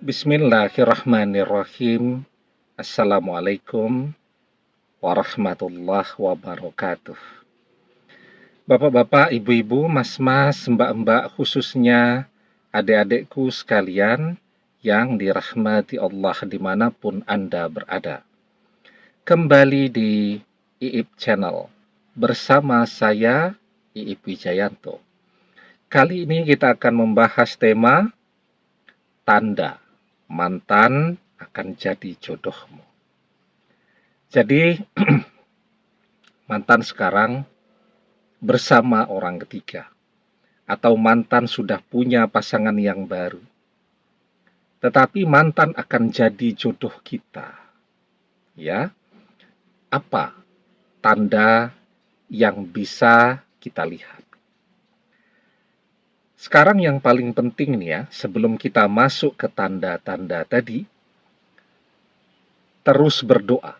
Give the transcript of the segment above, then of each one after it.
Bismillahirrahmanirrahim. Assalamualaikum warahmatullahi wabarakatuh. Bapak-bapak, ibu-ibu, mas-mas, mbak-mbak, khususnya adik-adikku sekalian yang dirahmati Allah dimanapun Anda berada. Kembali di Iip Channel bersama saya, Iip Wijayanto. Kali ini kita akan membahas tema tanda mantan akan jadi jodohmu. Jadi, mantan sekarang bersama orang ketiga, atau mantan sudah punya pasangan yang baru. Tetapi mantan akan jadi jodoh kita. Ya, apa tanda yang bisa kita lihat? Sekarang yang paling penting nih ya, sebelum kita masuk ke tanda-tanda tadi, terus berdoa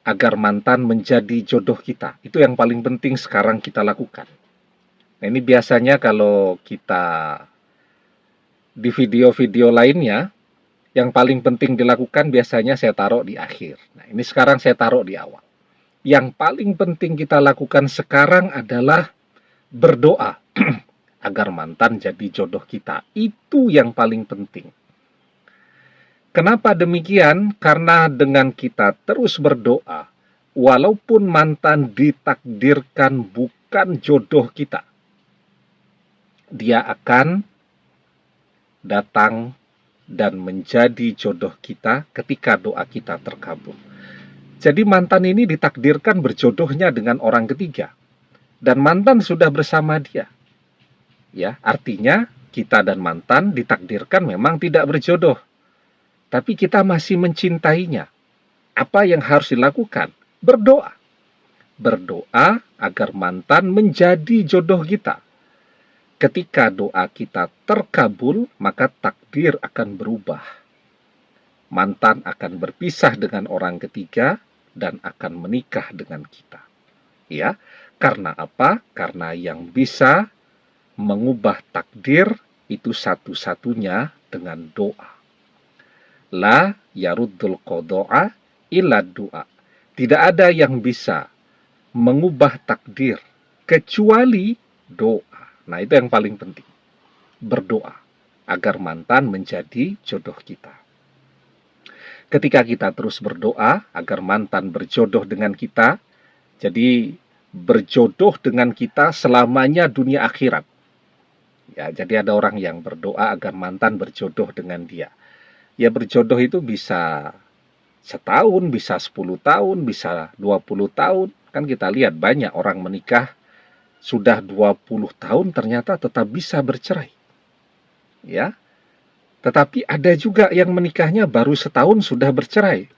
agar mantan menjadi jodoh kita. Itu yang paling penting sekarang kita lakukan. Nah, ini biasanya kalau kita di video-video lainnya, yang paling penting dilakukan biasanya saya taruh di akhir. Nah, ini sekarang saya taruh di awal. Yang paling penting kita lakukan sekarang adalah berdoa agar mantan jadi jodoh kita. Itu yang paling penting. Kenapa demikian? Karena dengan kita terus berdoa, walaupun mantan ditakdirkan bukan jodoh kita, dia akan datang dan menjadi jodoh kita ketika doa kita terkabul. Jadi mantan ini ditakdirkan berjodohnya dengan orang ketiga, dan mantan sudah bersama dia. Ya, artinya kita dan mantan ditakdirkan memang tidak berjodoh, tapi kita masih mencintainya. Apa yang harus dilakukan? Berdoa. Berdoa agar mantan menjadi jodoh kita. Ketika doa kita terkabul, maka takdir akan berubah. Mantan akan berpisah dengan orang ketiga dan akan menikah dengan kita. Ya, karena apa? Karena yang bisa mengubah takdir itu satu-satunya dengan doa. La yaruddul qada'a illa doa. Tidak ada yang bisa mengubah takdir kecuali doa. Nah, itu yang paling penting. Berdoa agar mantan menjadi jodoh kita. Ketika kita terus berdoa agar mantan berjodoh dengan kita, jadi berjodoh dengan kita selamanya dunia akhirat. Ya, jadi ada orang yang berdoa agar mantan berjodoh dengan dia. Ya, berjodoh itu bisa setahun, bisa 10 tahun, bisa 20 tahun. Kan kita lihat banyak orang menikah sudah 20 tahun ternyata tetap bisa bercerai. Ya. Tetapi ada juga yang menikahnya baru setahun sudah bercerai.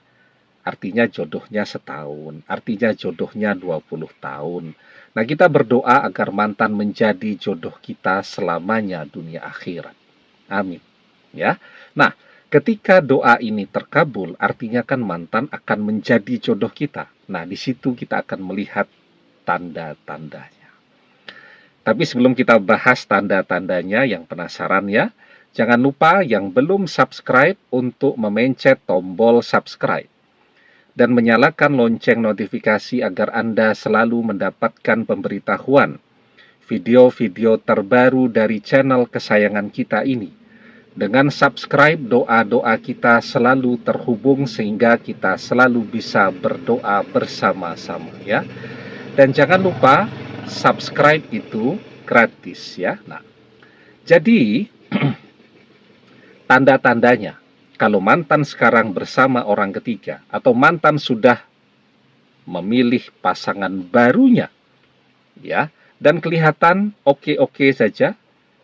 Artinya jodohnya setahun, artinya jodohnya 20 tahun. Nah, kita berdoa agar mantan menjadi jodoh kita selamanya dunia akhirat. Amin. Ya. Nah, ketika doa ini terkabul, artinya kan mantan akan menjadi jodoh kita. Nah, di situ kita akan melihat tanda-tandanya. Tapi sebelum kita bahas tanda-tandanya, yang penasaran ya, jangan lupa yang belum subscribe untuk memencet tombol subscribe dan menyalakan lonceng notifikasi agar Anda selalu mendapatkan pemberitahuan video-video terbaru dari channel kesayangan kita ini. Dengan subscribe, doa-doa kita selalu terhubung sehingga kita selalu bisa berdoa bersama-sama ya. Dan jangan lupa subscribe itu gratis ya. Nah, jadi tanda-tandanya kalau mantan sekarang bersama orang ketiga atau mantan sudah memilih pasangan barunya ya, dan kelihatan oke-oke saja,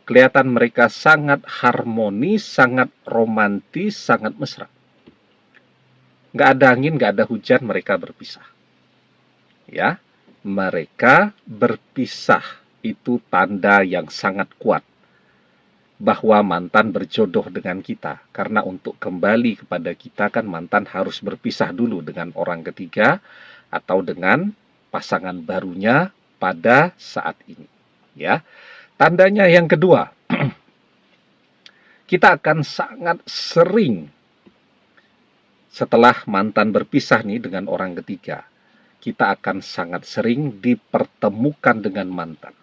kelihatan mereka sangat harmonis, sangat romantis, sangat mesra. Nggak ada angin, nggak ada hujan, mereka berpisah. Ya, mereka berpisah. Itu tanda yang sangat kuat bahwa mantan berjodoh dengan kita. Karena untuk kembali kepada kita kan mantan harus berpisah dulu dengan orang ketiga atau dengan pasangan barunya pada saat ini. Ya, tandanya yang kedua, kita akan sangat sering setelah mantan berpisah nih dengan orang ketiga, kita akan sangat sering dipertemukan dengan mantan.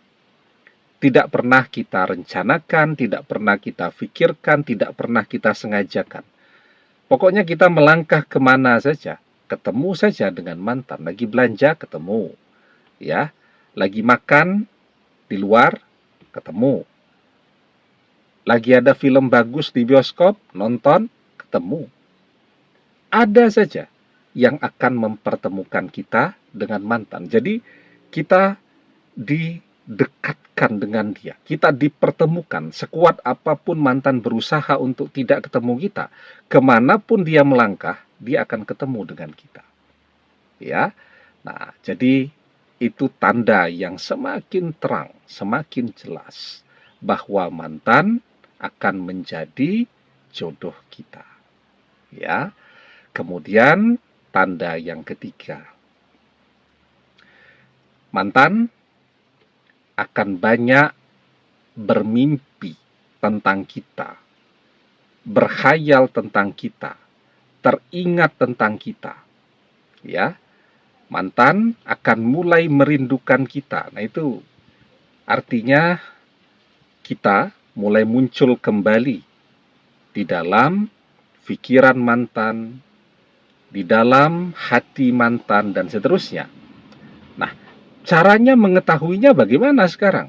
Tidak pernah kita rencanakan, tidak pernah kita pikirkan, tidak pernah kita sengajakan. Pokoknya kita melangkah kemana saja, ketemu saja dengan mantan. Lagi belanja, ketemu. Ya, lagi makan di luar, ketemu. Lagi ada film bagus di bioskop, nonton, ketemu. Ada saja yang akan mempertemukan kita dengan mantan. Jadi kita didekatkan dengan dia. Kita dipertemukan. Sekuat apapun mantan berusaha untuk tidak ketemu kita, kemanapun dia melangkah, dia akan ketemu dengan kita. Ya, nah jadi itu tanda yang semakin terang, semakin jelas bahwa mantan akan menjadi jodoh kita. Ya. Kemudian tanda yang ketiga, mantan akan banyak bermimpi tentang kita, berkhayal tentang kita, teringat tentang kita. Ya, mantan akan mulai merindukan kita. Nah, itu artinya kita mulai muncul kembali di dalam pikiran mantan, di dalam hati mantan, dan seterusnya. Nah, caranya mengetahuinya bagaimana sekarang?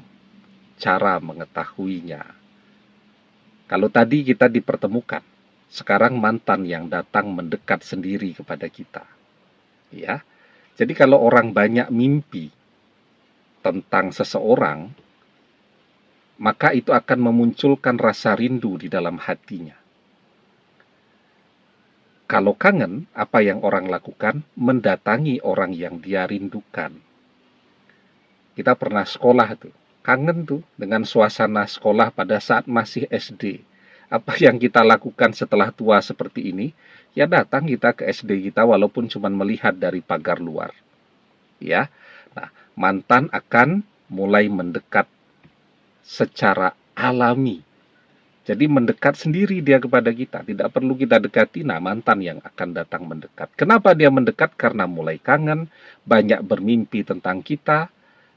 Cara mengetahuinya, kalau tadi kita dipertemukan, sekarang mantan yang datang mendekat sendiri kepada kita. Ya, jadi kalau orang banyak mimpi tentang seseorang, maka itu akan memunculkan rasa rindu di dalam hatinya. Kalau kangen, apa yang orang lakukan? Mendatangi orang yang dia rindukan. Kita pernah sekolah tuh, kangen tuh dengan suasana sekolah pada saat masih SD. Apa yang kita lakukan setelah tua seperti ini? Ya datang kita ke SD kita walaupun cuma melihat dari pagar luar. Ya, nah, mantan akan mulai mendekat secara alami. Jadi mendekat sendiri dia kepada kita. Tidak perlu kita dekati, nah mantan yang akan datang mendekat. Kenapa dia mendekat? Karena mulai kangen, banyak bermimpi tentang kita,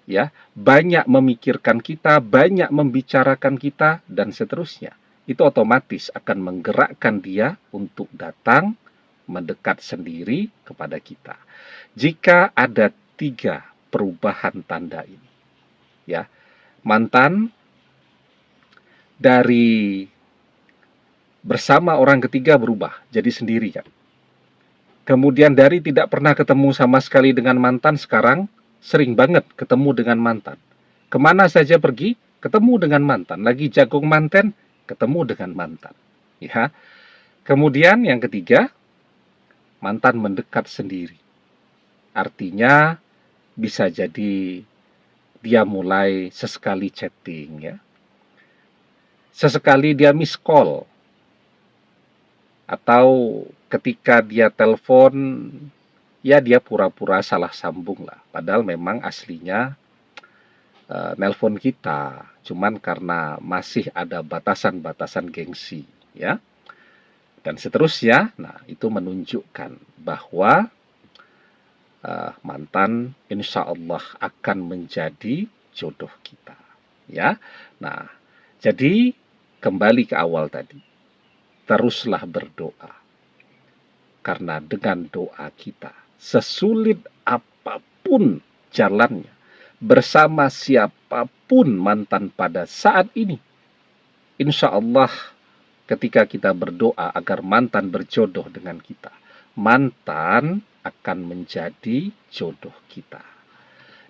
ya, banyak memikirkan kita, banyak membicarakan kita, dan seterusnya. Itu otomatis akan menggerakkan dia untuk datang mendekat sendiri kepada kita. Jika ada 3 perubahan tanda ini, ya, mantan dari bersama orang ketiga berubah jadi sendirian. Kemudian dari tidak pernah ketemu sama sekali dengan mantan, sekarang sering banget ketemu dengan mantan. Kemana saja pergi, ketemu dengan mantan. Lagi jagung manten, ketemu dengan mantan. Ya. Kemudian yang ketiga, mantan mendekat sendiri. Artinya bisa jadi dia mulai sesekali chatting, ya. Sesekali dia miss call. Atau ketika dia telepon, ya dia pura-pura salah sambung lah. Padahal memang aslinya nelpon kita. Cuman karena masih ada batasan-batasan gengsi, ya. Dan seterusnya, nah itu menunjukkan bahwa mantan insya Allah akan menjadi jodoh kita, ya. Nah, jadi kembali ke awal tadi, teruslah berdoa, karena dengan doa kita, sesulit apapun jalannya, bersama siapapun mantan pada saat ini, insya Allah ketika kita berdoa agar mantan berjodoh dengan kita, mantan akan menjadi jodoh kita.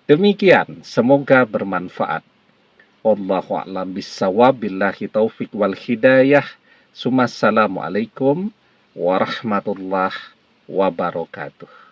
Demikian, semoga bermanfaat. Wallahu a'lam bissawab, billahi taufik wal hidayah. Assalamualaikum warahmatullahi wabarakatuh.